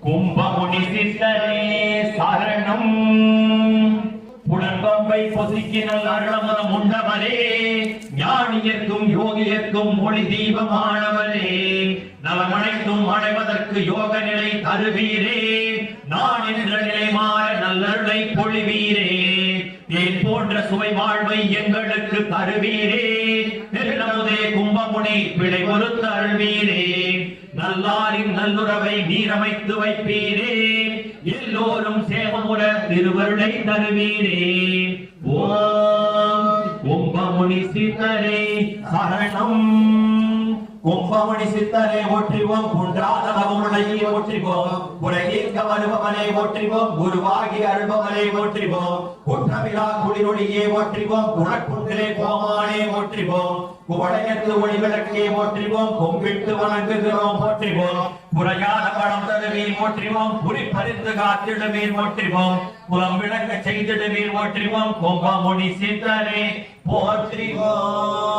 கும்பமுனி சித்தரே சரணம். புலன்பம்பை பொசுக்கினல் அருளமதம் உண்டவரே, ஞானியர்க்கும் யோகியர்க்கும் மொழி தீபமானவரே, நலமனைத்தும் அடைவதற்கு யோக நிலை தருவீரே, நான் என்ற நிலை மாற நல்லருளை பொழிவீரே, தேன் போன்ற சுவை வாழ்வை எங்களுக்கு தருவீரே, திருநமுதே கும்பமுனி பிழை பொறுத்து அருள்வீரே, நல்லாரின் நல்லுறவை நீரமைத்து வைப்பீரே, எல்லோரும் சேமமுற திருவருளை தருவீரே. ஓம் கும்பமுனி சித்தரே சரணம். கும்பமுனி சித்தரே ஒற்றிவோம், குன்றாத பவமுடையை ஒற்றிவோம், உலகிற்க வருபவனை ஒற்றிவோம், குருவாகி அருள்பவனை ஒற்றிவோம், குற்றமிலா குளிரொளியே ஒற்றிவோம், குணக்குன்றே கோமானே ஒற்றிவோம், குவளையத்து ஒளிவிளக்கே ஒற்றிவோம், கும்பிட்டு வணங்குகிறோம் போற்றிவோம், புறையான படம் தருவீர் போற்றிவோம், குறிப்பறிந்து காத்திடுவீர் போற்றிவோம், புலம் விளங்க செய்திடுவீர் போற்றிவோம், கும்பமுனி சித்தரே போற்றிவோம்.